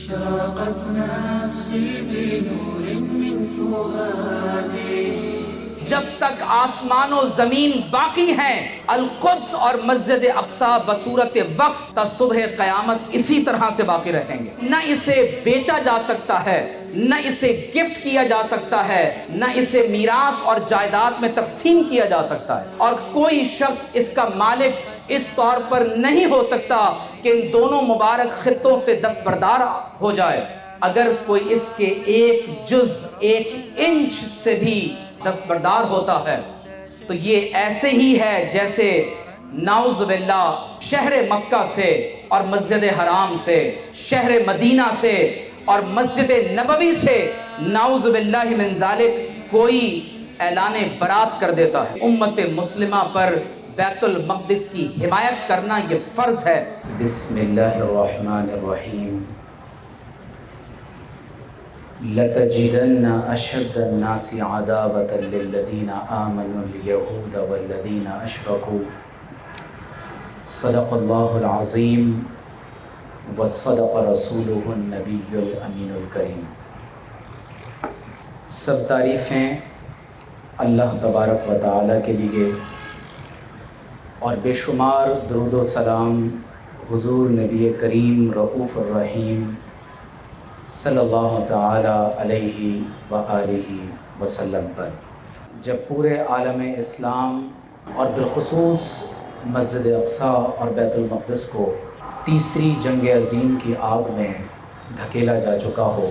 أشرقت نفسي بنور من فؤادي جب تک آسمان و زمین باقی ہیں القدس اور مسجد اقصی بصورت وقف تا صبح قیامت اسی طرح سے باقی رہیں گے. نہ اسے بیچا جا سکتا ہے، نہ اسے گفٹ کیا جا سکتا ہے، نہ اسے میراث اور جائیداد میں تقسیم کیا جا سکتا ہے، اور کوئی شخص اس کا مالک اس طور پر نہیں ہو سکتا کہ ان دونوں مبارک خطوں سے دستبردار ہو جائے. اگر کوئی اس کے ایک جز، ایک انچ سے بھی دستبردار ہوتا ہے تو یہ ایسے ہی ہے جیسے نعوذ باللہ شہر مکہ سے اور مسجد حرام سے، شہر مدینہ سے اور مسجد نبوی سے نعوذ باللہ من ذالک کوئی اعلان برات کر دیتا ہے. امت مسلمہ پر بیت المقدس کی حمایت کرنا یہ فرض ہے. بسم اللہ الرحمن الرحیم. لَتَجِدَنَّ أَشَدَّ النَّاسِ عَدَاوَةً لِلَّذِينَ آمَنُوا الْيَهُودَ وَالَّذِينَ أَشْرَكُوا صدق اللہ العظیم وصدق رسولہ النبی الامین الکریم. سب تعریفیں اللہ تبارک و تعالیٰ کے لیے اور بے شمار درود و سلام حضور نبی کریم رؤوف الرحیم صلی اللہ تعالی علیہ وآلہ وسلم پر. جب پورے عالم اسلام اور بالخصوص مسجد اقصی اور بیت المقدس کو تیسری جنگ عظیم کی آگ میں دھکیلا جا چکا ہو،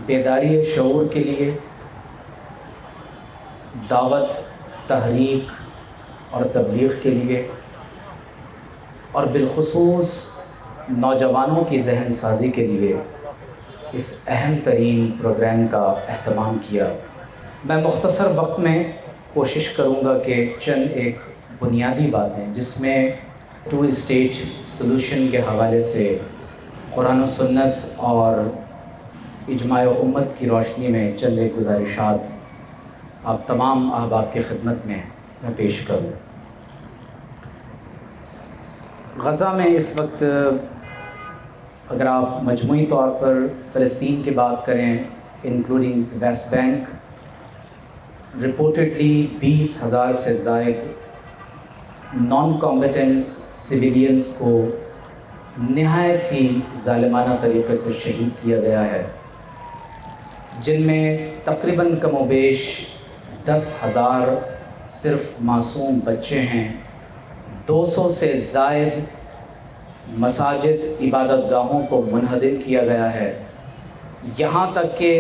بیداری شعور کے لیے دعوت، تحریک اور تبلیغ کے لیے اور بالخصوص نوجوانوں کی ذہن سازی کے لیے اس اہم ترین پروگرام کا اہتمام کیا. میں مختصر وقت میں کوشش کروں گا کہ چند ایک بنیادی باتیں جس میں 2 اسٹیٹ سلوشن کے حوالے سے قرآن و سنت اور اجماع امت کی روشنی میں چند ایک گزارشات آپ تمام احباب کی خدمت میں پیش کروں. غزہ میں اس وقت اگر آپ مجموعی طور پر فلسطین کی بات کریں انکلوڈنگ ویسٹ بینک، رپورٹڈلی 20,000 سے زائد نان کامبیٹنٹس سویلینز کو نہایت ہی ظالمانہ طریقے سے شہید کیا گیا ہے، جن میں تقریباً کم و بیش 10,000 صرف معصوم بچے ہیں. 200 سے زائد مساجد، عبادت گاہوں کو منہدم کیا گیا ہے. یہاں تک کہ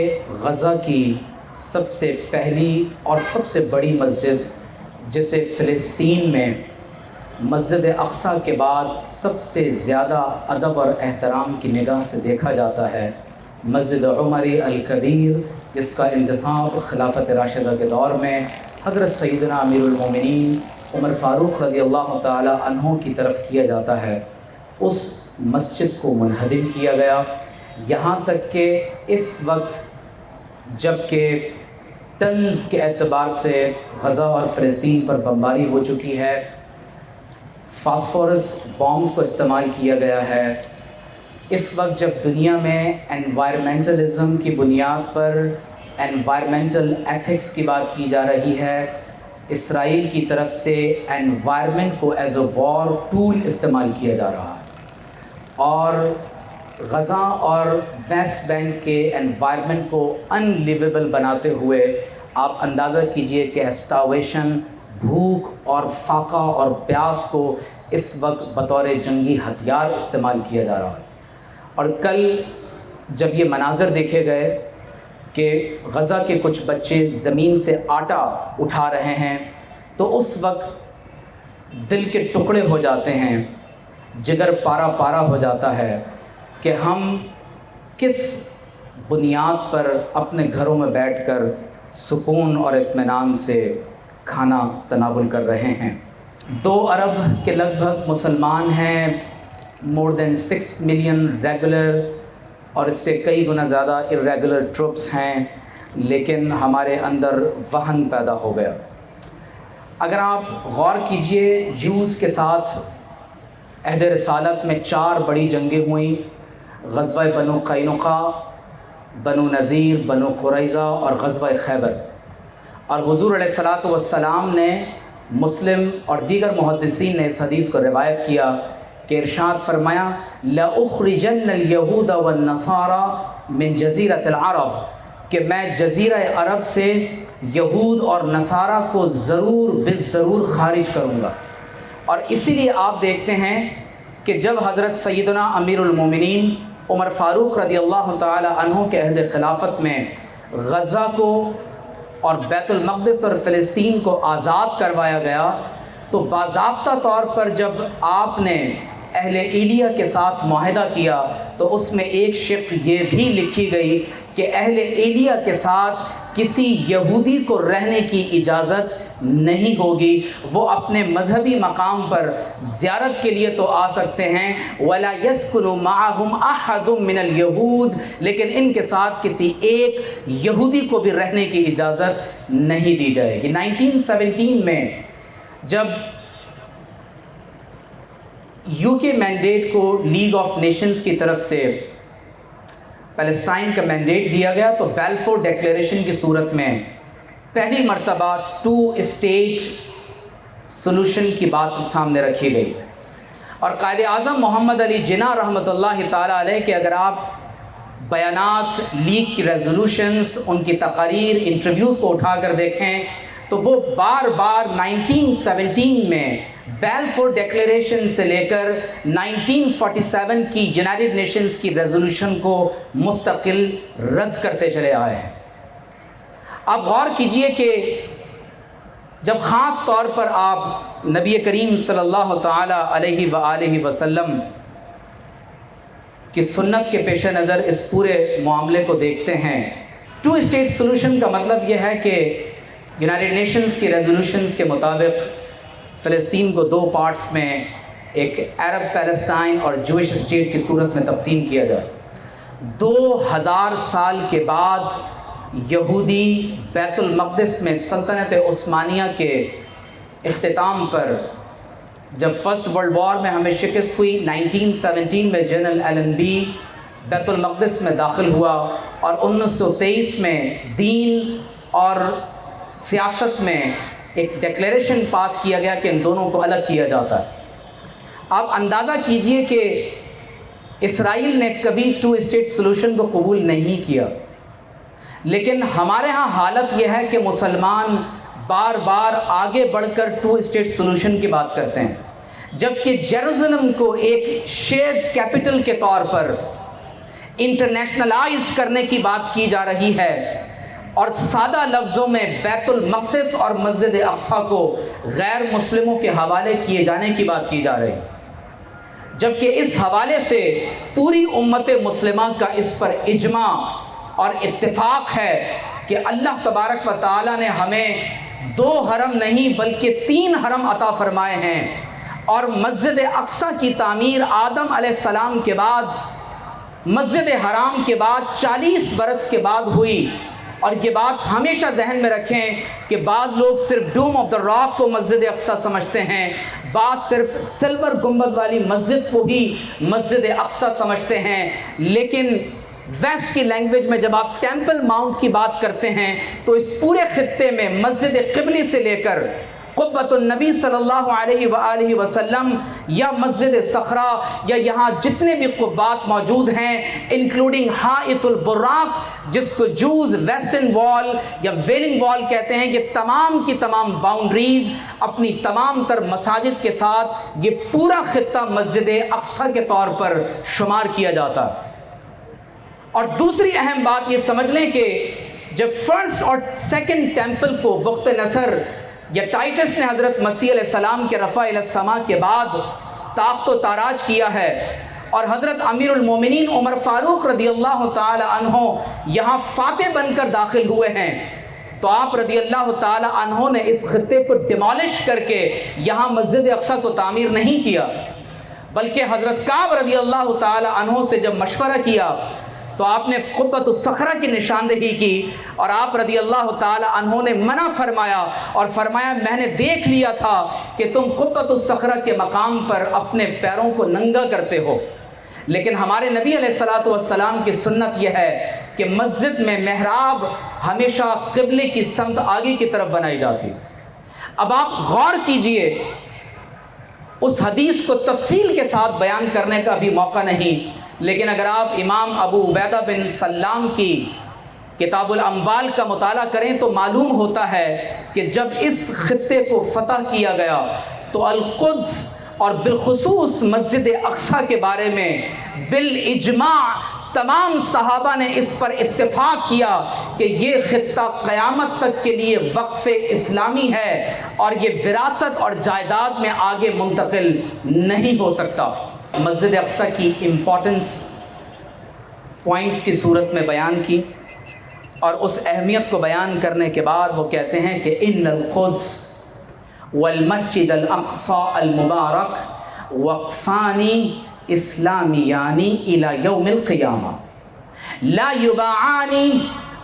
غزہ کی سب سے پہلی اور سب سے بڑی مسجد، جسے فلسطین میں مسجد اقصی کے بعد سب سے زیادہ ادب اور احترام کی نگاہ سے دیکھا جاتا ہے، مسجد عمر الکبیر، جس کا انتصاب خلافت راشدہ کے دور میں حضرت سیدنا امیر المومنین عمر فاروق رضی اللہ تعالی عنہ کی طرف کیا جاتا ہے، اس مسجد کو منہدم کیا گیا. یہاں تک کہ اس وقت جب کہ ٹنز کے اعتبار سے غزہ اور فلسطین پر بمباری ہو چکی ہے، فاسفورس بامز کو استعمال کیا گیا ہے، اس وقت جب دنیا میں انوائرمنٹلزم کی بنیاد پر انوائرمنٹل ایتھکس کی بات کی جا رہی ہے، اسرائیل کی طرف سے انوائرمنٹ کو ایز اے وار ٹول استعمال کیا جا رہا ہے، اور غزہ اور ویسٹ بینک کے انوائرمنٹ کو ان لیویبل بناتے ہوئے آپ اندازہ کیجئے کہ اسٹاویشن، بھوک اور فاقہ اور پیاس کو اس وقت بطور جنگی ہتھیار استعمال کیا جا رہا ہے. اور کل جب یہ مناظر دیکھے گئے کہ غزہ کے کچھ بچے زمین سے آٹا اٹھا رہے ہیں تو اس وقت دل کے ٹکڑے ہو جاتے ہیں، جگر پارا پارا ہو جاتا ہے کہ ہم کس بنیاد پر اپنے گھروں میں بیٹھ کر سکون اور اطمینان سے کھانا تناول کر رہے ہیں. 2 ارب کے لگ بھگ مسلمان ہیں، مور دین 6 ملین ریگولر اور اس سے کئی گنا زیادہ irregular ٹروپس ہیں، لیکن ہمارے اندر وہن پیدا ہو گیا. اگر آپ غور کیجئے جوز کے ساتھ عہد رسالت میں 4 بڑی جنگیں ہوئیں، غزوہ بنو قینقاع، بنو نذیر، بنو قریظہ اور غزوہ خیبر۔ اور حضور علیہ الصلاۃ والسلام نے، مسلم اور دیگر محدثین نے اس حدیث کو روایت کیا کہ ارشاد فرمایا لَأُخْرِجَنَّ الْيَهُودَ وَالنَّصَارَى مِنْ جَزِيرَةِ الْعَرَبِ، کہ میں جزیرہ عرب سے یہود اور نصارہ کو ضرور بالضرور خارج کروں گا۔ اور اسی لیے آپ دیکھتے ہیں کہ جب حضرت سیدنا امیر المومنین عمر فاروق رضی اللہ تعالی عنہ کے عہد خلافت میں غزہ کو اور بیت المقدس اور فلسطین کو آزاد کروایا گیا، تو باضابطہ طور پر جب آپ نے اہل ایلیا کے ساتھ معاہدہ کیا تو اس میں ایک شق یہ بھی لکھی گئی کہ اہل ایلیا کے ساتھ کسی یہودی کو رہنے کی اجازت نہیں ہوگی، وہ اپنے مذہبی مقام پر زیارت کے لیے تو آ سکتے ہیں، وَلَا يَسْكُنُ مَعَهُمْ أَحَدٌ مِّنَ الْيَهُودِ، لیکن ان کے ساتھ کسی ایک یہودی کو بھی رہنے کی اجازت نہیں دی جائے گی۔ 1917 میں جب یو کے مینڈیٹ کو لیگ آف نیشنز کی طرف سے پیلسٹائن کا مینڈیٹ دیا گیا تو بیلفور ڈیکلیریشن کی صورت میں پہلی مرتبہ 2 اسٹیٹ سلوشن کی بات سامنے رکھی گئی، اور قائد اعظم محمد علی جناح رحمۃ اللہ تعالیٰ علیہ کے اگر آپ بیانات، لیگ کی ریزولوشنز، ان کی تقاریر، انٹرویوز کو اٹھا کر دیکھیں تو وہ بار بار 1917 میں بیلفور ڈیکلیریشن سے لے کر 1947 کی یونائٹڈ نیشنز کی ریزولوشن کو مستقل رد کرتے چلے آئے ہیں۔ آپ غور کیجئے کہ جب خاص طور پر آپ نبی کریم صلی اللہ تعالی علیہ وآلہ وسلم کی سنت کے پیش نظر اس پورے معاملے کو دیکھتے ہیں، 2 اسٹیٹ سلوشن کا مطلب یہ ہے کہ یونائٹڈ نیشنز کی ریزولوشنز کے مطابق فلسطین کو 2 پارٹس میں، ایک عرب پیلسٹائن اور جوئش اسٹیٹ کی صورت میں تقسیم کیا جائے۔ 2000 سال کے بعد یہودی بیت المقدس میں سلطنت عثمانیہ کے اختتام پر جب فرسٹ ورلڈ وار میں ہمیں شکست ہوئی، 1917 میں جنرل ایلنبی بیت المقدس میں داخل ہوا، اور 1923 میں دین اور سیاست میں ایک ڈیکلیریشن پاس کیا گیا کہ ان دونوں کو الگ کیا جاتا ہے۔ آپ اندازہ کیجئے کہ اسرائیل نے کبھی 2 اسٹیٹ سلوشن کو قبول نہیں کیا، لیکن ہمارے ہاں حالت یہ ہے کہ مسلمان بار بار آگے بڑھ کر 2 اسٹیٹ سلوشن کی بات کرتے ہیں، جبکہ جیروزلم کو ایک شیئرڈ کیپٹل کے طور پر انٹرنیشنلائز کرنے کی بات کی جا رہی ہے، اور سادہ لفظوں میں بیت المقدس اور مسجد اقصیٰ کو غیر مسلموں کے حوالے کیے جانے کی بات کی جا رہی ہے، جبکہ اس حوالے سے پوری امت مسلمہ کا اس پر اجماع اور اتفاق ہے کہ اللہ تبارک و تعالیٰ نے ہمیں 2 حرم نہیں بلکہ 3 حرم عطا فرمائے ہیں، اور مسجد اقصیٰ کی تعمیر آدم علیہ السلام کے بعد، مسجد حرام کے بعد 40 برس کے بعد ہوئی۔ اور یہ بات ہمیشہ ذہن میں رکھیں کہ بعض لوگ صرف ڈوم آف دا راک کو مسجد اقصیٰ سمجھتے ہیں، بعض صرف سلور گنبد والی مسجد کو بھی مسجد اقصیٰ سمجھتے ہیں، لیکن ویسٹ کی لینگویج میں جب آپ ٹیمپل ماؤنٹ کی بات کرتے ہیں تو اس پورے خطے میں مسجد قبلی سے لے کر قبۃ النبی صلی اللہ علیہ وآلہ وسلم یا مسجد صخرہ یا یہاں جتنے بھی قبات موجود ہیں انکلوڈنگ حائط البراق جس کو جوز ویسٹرن وال یا ویلنگ وال کہتے ہیں، یہ تمام کی تمام باؤنڈریز اپنی تمام تر مساجد کے ساتھ یہ پورا خطہ مسجد اقصیٰ کے طور پر شمار کیا جاتا ہے۔ اور دوسری اہم بات یہ سمجھ لیں کہ جب فرسٹ اور سیکنڈ ٹیمپل کو بخت نصر یا ٹائٹس نے حضرت مسیح علیہ السلام کے رفع الی السماء کے بعد تاخت و تاراج کیا ہے، اور حضرت امیر المومنین عمر فاروق رضی اللہ تعالی عنہ یہاں فاتح بن کر داخل ہوئے ہیں، تو آپ رضی اللہ تعالی عنہ نے اس خطے کو ڈیمالش کر کے یہاں مسجد اقصیٰ کو تعمیر نہیں کیا، بلکہ حضرت کعب رضی اللہ تعالی عنہ سے جب مشورہ کیا تو آپ نے قبۃ الصخرہ کی نشاندہی کی اور آپ رضی اللہ تعالی عنہ نے منع فرمایا اور فرمایا میں نے دیکھ لیا تھا کہ تم قبۃ الصخرہ کے مقام پر اپنے پیروں کو ننگا کرتے ہو، لیکن ہمارے نبی علیہ الصلوۃ والسلام کی سنت یہ ہے کہ مسجد میں محراب ہمیشہ قبلے کی سمت آگے کی طرف بنائی جاتی۔ اب آپ غور کیجئے، اس حدیث کو تفصیل کے ساتھ بیان کرنے کا بھی موقع نہیں، لیکن اگر آپ امام ابو عبیدہ بن سلام کی کتاب الاموال کا مطالعہ کریں تو معلوم ہوتا ہے کہ جب اس خطے کو فتح کیا گیا تو القدس اور بالخصوص مسجد اقصی کے بارے میں بالاجماع تمام صحابہ نے اس پر اتفاق کیا کہ یہ خطہ قیامت تک کے لیے وقف اسلامی ہے اور یہ وراثت اور جائیداد میں آگے منتقل نہیں ہو سکتا۔ مسجد اقصی کی امپورٹنس پوائنٹس کی صورت میں بیان کی، اور اس اہمیت کو بیان کرنے کے بعد وہ کہتے ہیں کہ ان القدس والمسجد الاقصی المبارک وقفانی اسلامیانی الی یوم القیامہ لا یباعانی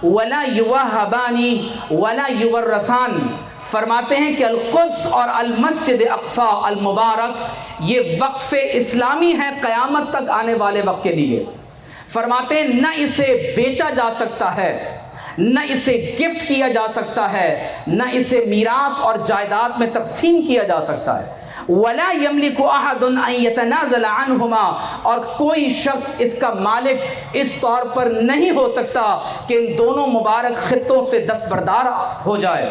ولا یوہبانی ولا یورثان۔ فرماتے ہیں کہ القدس اور المسجد اقصی المبارک یہ وقف اسلامی ہے قیامت تک آنے والے وقت کے لیے۔ فرماتے ہیں نہ اسے بیچا جا سکتا ہے، نہ اسے گفٹ کیا جا سکتا ہے، نہ اسے میراث اور جائیداد میں تقسیم کیا جا سکتا ہے۔ وَلَا يَمْلِكُ أَحَدٌ أَن يَتَنَازَلَ عَنْهُمَا، اور کوئی شخص اس کا مالک اس طور پر نہیں ہو سکتا کہ ان دونوں مبارک خطوں سے دستبردار ہو جائے۔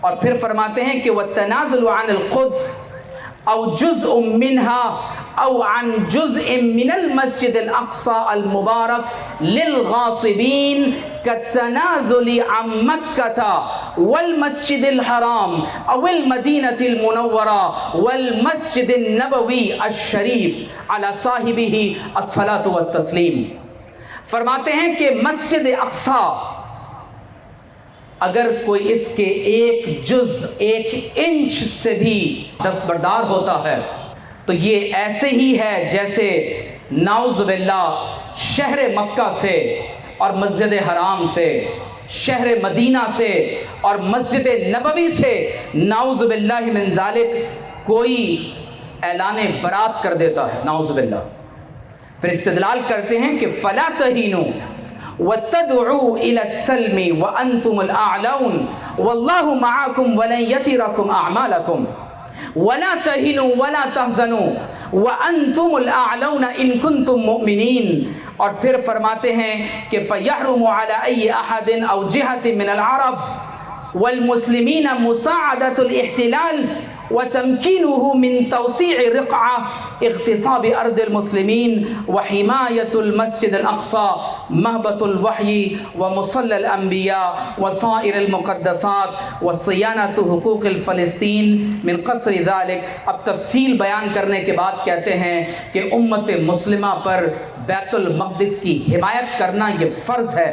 اور پھر فرماتے ہیں کہ وَالتَّنَازُلُ عَنِ الْقُدْسِ أَوْ جُزْءٌ مِّنْهَا أَوْ عَنْ جُزْءٍ مِّنَ الْمَسْجِدِ الْأَقْصَى الْمُبَارَكِ لِلْغَاصِبِينَ كَالتَّنَازُلِ عَنْ مَكَّةَ وَالْمَسْجِدِ الْحَرَامِ أَوْ الْمَدِينَةِ الْمُنَوَّرَةِ وَالْمَسْجِدِ النَّبَوِيِّ الشَّرِيفِ عَلَى صَاحِبِهِ الصَّلَاةُ وَالتَّسْلِيمُ۔ فرماتے ہیں کہ مسجد اقصی اگر کوئی اس کے ایک جز ایک انچ سے بھی دستبردار ہوتا ہے تو یہ ایسے ہی ہے جیسے نعوذ باللہ شہر مکہ سے اور مسجد حرام سے، شہر مدینہ سے اور مسجد نبوی سے نعوذ باللہ من ذالک کوئی اعلان برات کر دیتا ہے، نعوذ باللہ۔ پھر استدلال کرتے ہیں کہ فَلَا تَهِنُوا وَتَدْعُوا إِلَى السَّلْمِ وَأَنْتُمُ الْأَعْلَوْنَ وَاللَّهُ مَعَكُمْ وَلَنْ يَتِرَكُمْ أَعْمَالَكُمْ وَلَا تَهِنُوا وَلَا تَحْزَنُوا وَأَنْتُمُ الْأَعْلَوْنَ إِن كُنتُم مُؤْمِنِينَ۔ اور پھر فرماتے ہیں کہ فَيَحْرُمُ عَلَى أَيِّ أَحَدٍ أَوْ جِهَةٍ مِّنَ الْعَرَبِ وَالْمُسْلِمِينَ مُسَاعَدَةُ الْإِحْتِلَالِ وتمكينه من توسيع رقعة اغتصاب أرض المسلمين وحماية المسجد الأقصى مهبط الوحي ومصلى الأنبياء وصائر المقدسات وصيانة حقوق الفلسطين من قصر ذلك۔ اب تفصیل بیان کرنے کے بعد کہتے ہیں کہ امت مسلمہ پر بیت المقدس کی حمایت کرنا یہ فرض ہے۔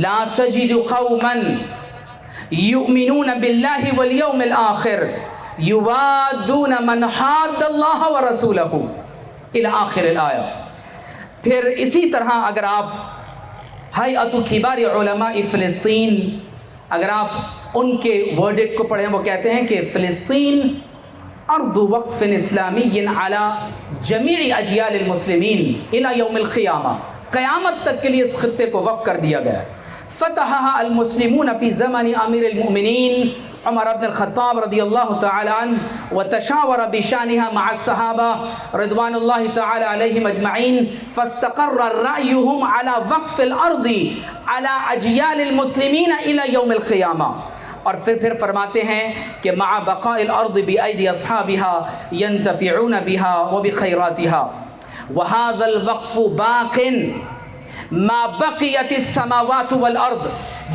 لا تجد قوما یؤمنون باللہ والیوم الآخر یوادون من حاد اللہ ورسولہ الی آخر الآیہ۔ پھر اسی طرح اگر آپ ہیئۃ کبار علماء فلسطین، اگر آپ ان کے ورڈکٹ کو پڑھیں، وہ کہتے ہیں کہ فلسطین ارض وقف اسلامی علی جمیع اجیال المسلمین الی یوم القیامہ، قیامت تک کے لیے اس خطے کو وقف کر دیا گیا ہے۔ فتحها المسلمون في زمن امیر المؤمنین عمر بن الخطاب رضی اللہ تعالی عنہ وتشاور بشانها مع الصحابہ رضوان اللہ تعالی علیہم اجمعین فاستقر رأیهم على وقف الارض على اجیال المسلمین الى یوم القیامہ۔ اور پھر فرماتے ہیں کہ مع بقاء الارض بأيدي اصحابها ينتفعون بها وبخيراتها وهذا الوقف باق ما بقیت السماوات والارض،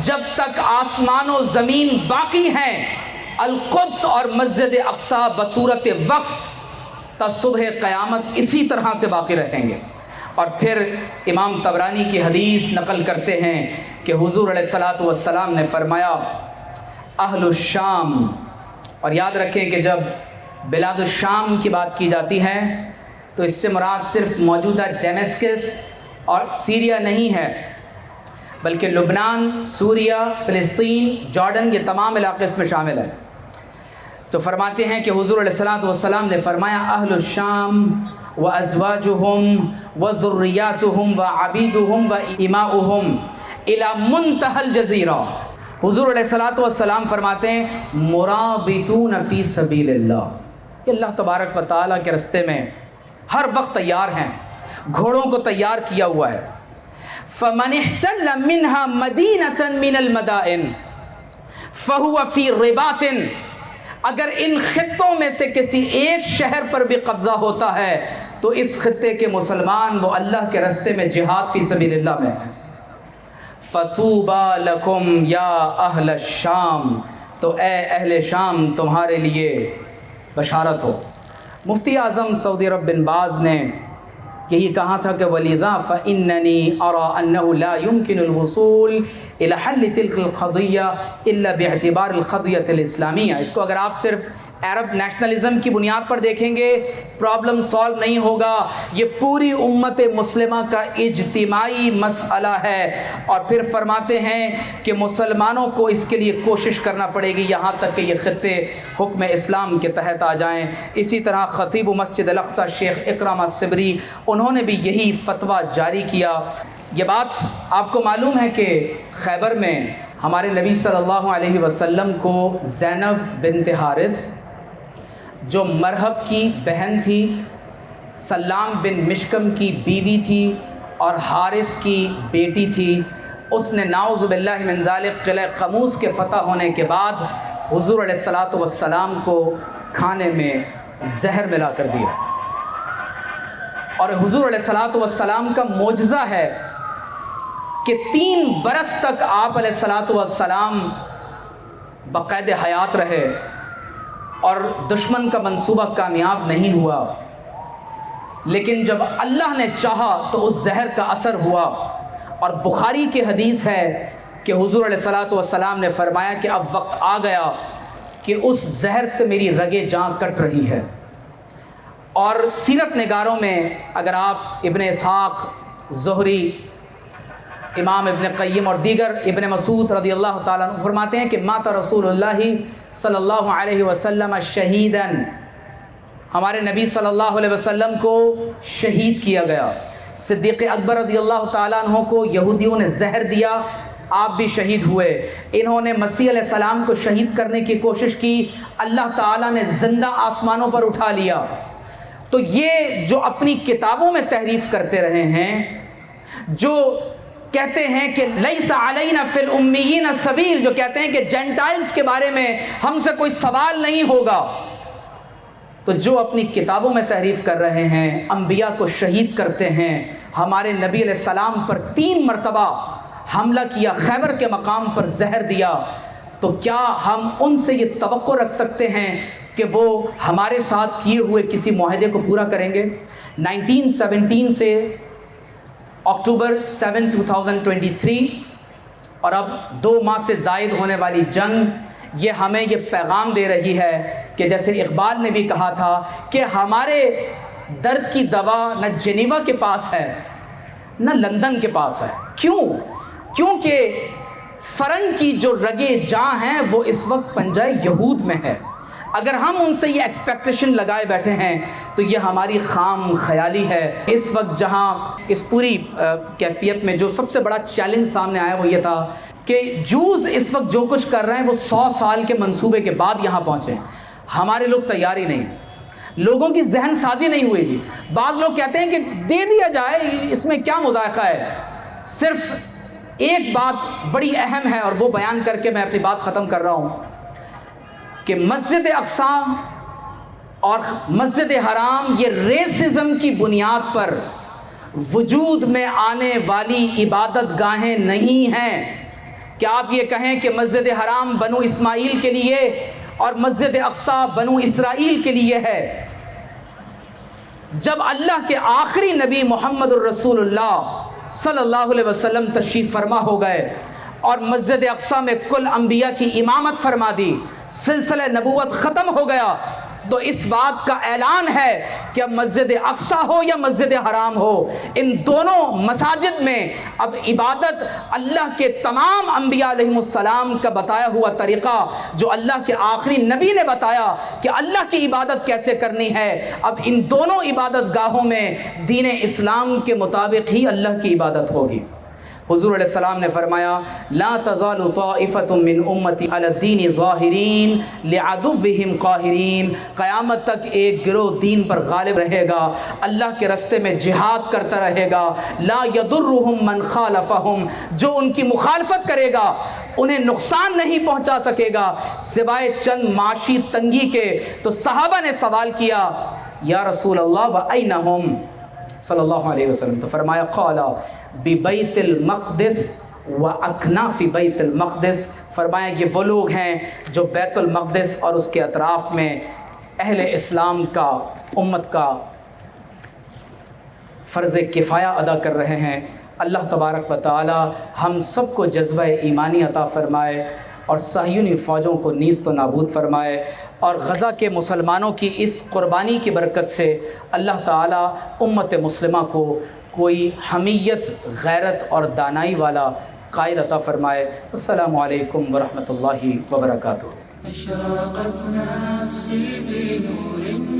جب تک آسمان و زمین باقی ہیں القدس اور مسجد اقصی بصورت وقف تا صبح قیامت اسی طرح سے باقی رہیں گے۔ اور پھر امام طبرانی کی حدیث نقل کرتے ہیں کہ حضور علیہ الصلوۃ والسلام نے فرمایا اہل الشام، اور یاد رکھیں کہ جب بلاد الشام کی بات کی جاتی ہے تو اس سے مراد صرف موجودہ ڈیمسکس اور سیریا نہیں ہے بلکہ لبنان، سوریہ، فلسطین، جارڈن، یہ تمام علاقے اس میں شامل ہیں۔ تو فرماتے ہیں کہ حضور علیہ الصلوۃ والسلام نے فرمایا اہل الشام و ازواجہم و ذریاتہم و عبیدہم و اماؤہم الی منتہی الجزیرہ۔ حضور علیہ الصلوۃ والسلام فرماتے ہیں مرابطون فی سبیل اللہ، کہ اللہ تبارک و تعالیٰ کے راستے میں ہر وقت تیار ہیں، گھوڑوں کو تیار کیا ہوا ہے۔ فمن احتل منہا مدینۃ من المدائن فہو فی رباط، اگر ان خطوں میں سے کسی ایک شہر پر بھی قبضہ ہوتا ہے تو اس خطے کے مسلمان وہ اللہ کے راستے میں جہاد فی سبیل اللہ میں ہیں۔ فطوبی لکم یا اہل الشام، تو اے اہل شام تمہارے لیے بشارت ہو۔ مفتی اعظم سعودی عرب بن باز نے یہی کہا تھا کہ وَلِذَا فَإِنَّنِي أَرَى أَنَّهُ لَا يُمْكِنُ الْوُصُولِ إِلَى حَلِّ تِلْكَ الْقَضِيَّةِ إِلَّا بِاعْتِبَارِ الْقَضِيَّةِ الْإِسْلَامِيَّةِ۔ اس کو اگر آپ صرف عرب نیشنلزم کی بنیاد پر دیکھیں گے پرابلم سالو نہیں ہوگا، یہ پوری امت مسلمہ کا اجتماعی مسئلہ ہے۔ اور پھر فرماتے ہیں کہ مسلمانوں کو اس کے لیے کوشش کرنا پڑے گی یہاں تک کہ یہ خطے حکم اسلام کے تحت آ جائیں۔ اسی طرح خطیب مسجد الاقصی شیخ اکرم صبری انہوں نے بھی یہی فتویٰ جاری کیا۔ یہ بات آپ کو معلوم ہے کہ خیبر میں ہمارے نبی صلی اللہ علیہ وسلم کو زینب بنت حارث جو مرحب کی بہن تھی، سلام بن مشکم کی بیوی تھی اور حارث کی بیٹی تھی، اس نے نعوذ باللہ من ذالک قلعہ قموس کے فتح ہونے کے بعد حضور علیہ الصلوۃ والسلام کو کھانے میں زہر ملا کر دیا۔ اور حضور علیہ الصلوۃ والسلام کا معجزہ ہے کہ 3 برس تک آپ علیہ الصلوۃ والسلام بقید حیات رہے اور دشمن کا منصوبہ کامیاب نہیں ہوا، لیکن جب اللہ نے چاہا تو اس زہر کا اثر ہوا۔ اور بخاری کی حدیث ہے کہ حضور علیہ الصلوۃ والسلام نے فرمایا کہ اب وقت آ گیا کہ اس زہر سے میری رگیں جاں کٹ رہی ہے۔ اور سیرت نگاروں میں اگر آپ ابن اسحاق، زہری، امام ابن قیم اور دیگر ابن مسعود رضی اللہ تعالیٰ عنہ فرماتے ہیں کہ مات رسول اللہ صلی اللہ علیہ وسلم شہیداً، ہمارے نبی صلی اللہ علیہ وسلم کو شہید کیا گیا۔ صدیق اکبر رضی اللہ تعالیٰ عنہ کو یہودیوں نے زہر دیا، آپ بھی شہید ہوئے۔ انہوں نے مسیح علیہ السلام کو شہید کرنے کی کوشش کی، اللہ تعالیٰ نے زندہ آسمانوں پر اٹھا لیا۔ تو یہ جو اپنی کتابوں میں تحریف کرتے رہے ہیں، جو کہتے ہیں کہ لیس علینا فی الامیین سبیل، جو کہتے ہیں کہ جینٹائلز کے بارے میں ہم سے کوئی سوال نہیں ہوگا، تو جو اپنی کتابوں میں تحریف کر رہے ہیں، انبیاء کو شہید کرتے ہیں، ہمارے نبی علیہ السلام پر 3 مرتبہ حملہ کیا، خیبر کے مقام پر زہر دیا، تو کیا ہم ان سے یہ توقع رکھ سکتے ہیں کہ وہ ہمارے ساتھ کیے ہوئے کسی معاہدے کو پورا کریں گے؟ 1917 سے اکتوبر 7 2023 اور اب 2 ماہ سے زائد ہونے والی جنگ یہ ہمیں یہ پیغام دے رہی ہے کہ جیسے اقبال نے بھی کہا تھا کہ ہمارے درد کی دوا نہ جنیوا کے پاس ہے نہ لندن کے پاس ہے۔ کیونکہ فرنگ کی جو رگے جاں ہیں وہ اس وقت پنجہ یہود میں ہے۔ اگر ہم ان سے یہ ایکسپیکٹیشن لگائے بیٹھے ہیں تو یہ ہماری خام خیالی ہے۔ اس وقت جہاں اس پوری کیفیت میں جو سب سے بڑا چیلنج سامنے آیا وہ یہ تھا کہ جوز اس وقت جو کچھ کر رہے ہیں وہ 100 سال کے منصوبے کے بعد یہاں پہنچے، ہمارے لوگ تیار ہی نہیں، لوگوں کی ذہن سازی نہیں ہوئی گی۔ بعض لوگ کہتے ہیں کہ دے دیا جائے، اس میں کیا مذائقہ ہے۔ صرف ایک بات بڑی اہم ہے اور وہ بیان کر کے میں اپنی بات ختم کر رہا ہوں کہ مسجد اقصی اور مسجد حرام یہ ریسزم کی بنیاد پر وجود میں آنے والی عبادت گاہیں نہیں ہیں کہ آپ یہ کہیں کہ مسجد حرام بنو اسماعیل کے لیے اور مسجد اقصی بنو اسرائیل کے لیے ہے۔ جب اللہ کے آخری نبی محمد الرسول اللہ صلی اللہ علیہ وسلم تشریف فرما ہو گئے اور مسجد اقصی میں کل انبیاء کی امامت فرما دی، سلسلہ نبوت ختم ہو گیا، تو اس بات کا اعلان ہے کہ اب مسجد اقصی ہو یا مسجد حرام ہو، ان دونوں مساجد میں اب عبادت اللہ کے تمام انبیاء علیہم السلام کا بتایا ہوا طریقہ، جو اللہ کے آخری نبی نے بتایا کہ اللہ کی عبادت کیسے کرنی ہے، اب ان دونوں عبادت گاہوں میں دین اسلام کے مطابق ہی اللہ کی عبادت ہوگی۔ حضور علیہ السلام نے فرمایا لا تزال طائفۃ من امتی علی الدین ظاہرین لعدوہم قاہرین، قیامت تک ایک گروہ دین پر غالب رہے گا، اللہ کے راستے میں جہاد کرتا رہے گا، لا یضرہم من خالفہم، جو ان کی مخالفت کرے گا انہیں نقصان نہیں پہنچا سکے گا سوائے چند معاشی تنگی کے۔ تو صحابہ نے سوال کیا یا رسول اللہ وَأَيْنَهُمْ صلی اللہ علیہ وسلم، تو فرمایا قال ببیت المقدس واکناف بیت المقدس، فرمایا یہ وہ لوگ ہیں جو بیت المقدس اور اس کے اطراف میں اہل اسلام کا، امت کا فرض کفایہ ادا کر رہے ہیں۔ اللہ تبارک و تعالی ہم سب کو جذبہ ایمانی عطا فرمائے اور صہیونی فوجوں کو نیست و نابود فرمائے، اور غزہ کے مسلمانوں کی اس قربانی کی برکت سے اللہ تعالی امت مسلمہ کو کوئی حمیت، غیرت اور دانائی والا قائد عطا فرمائے۔ السلام علیکم ورحمۃ اللہ وبرکاتہ۔ أشرقت نفسي بنور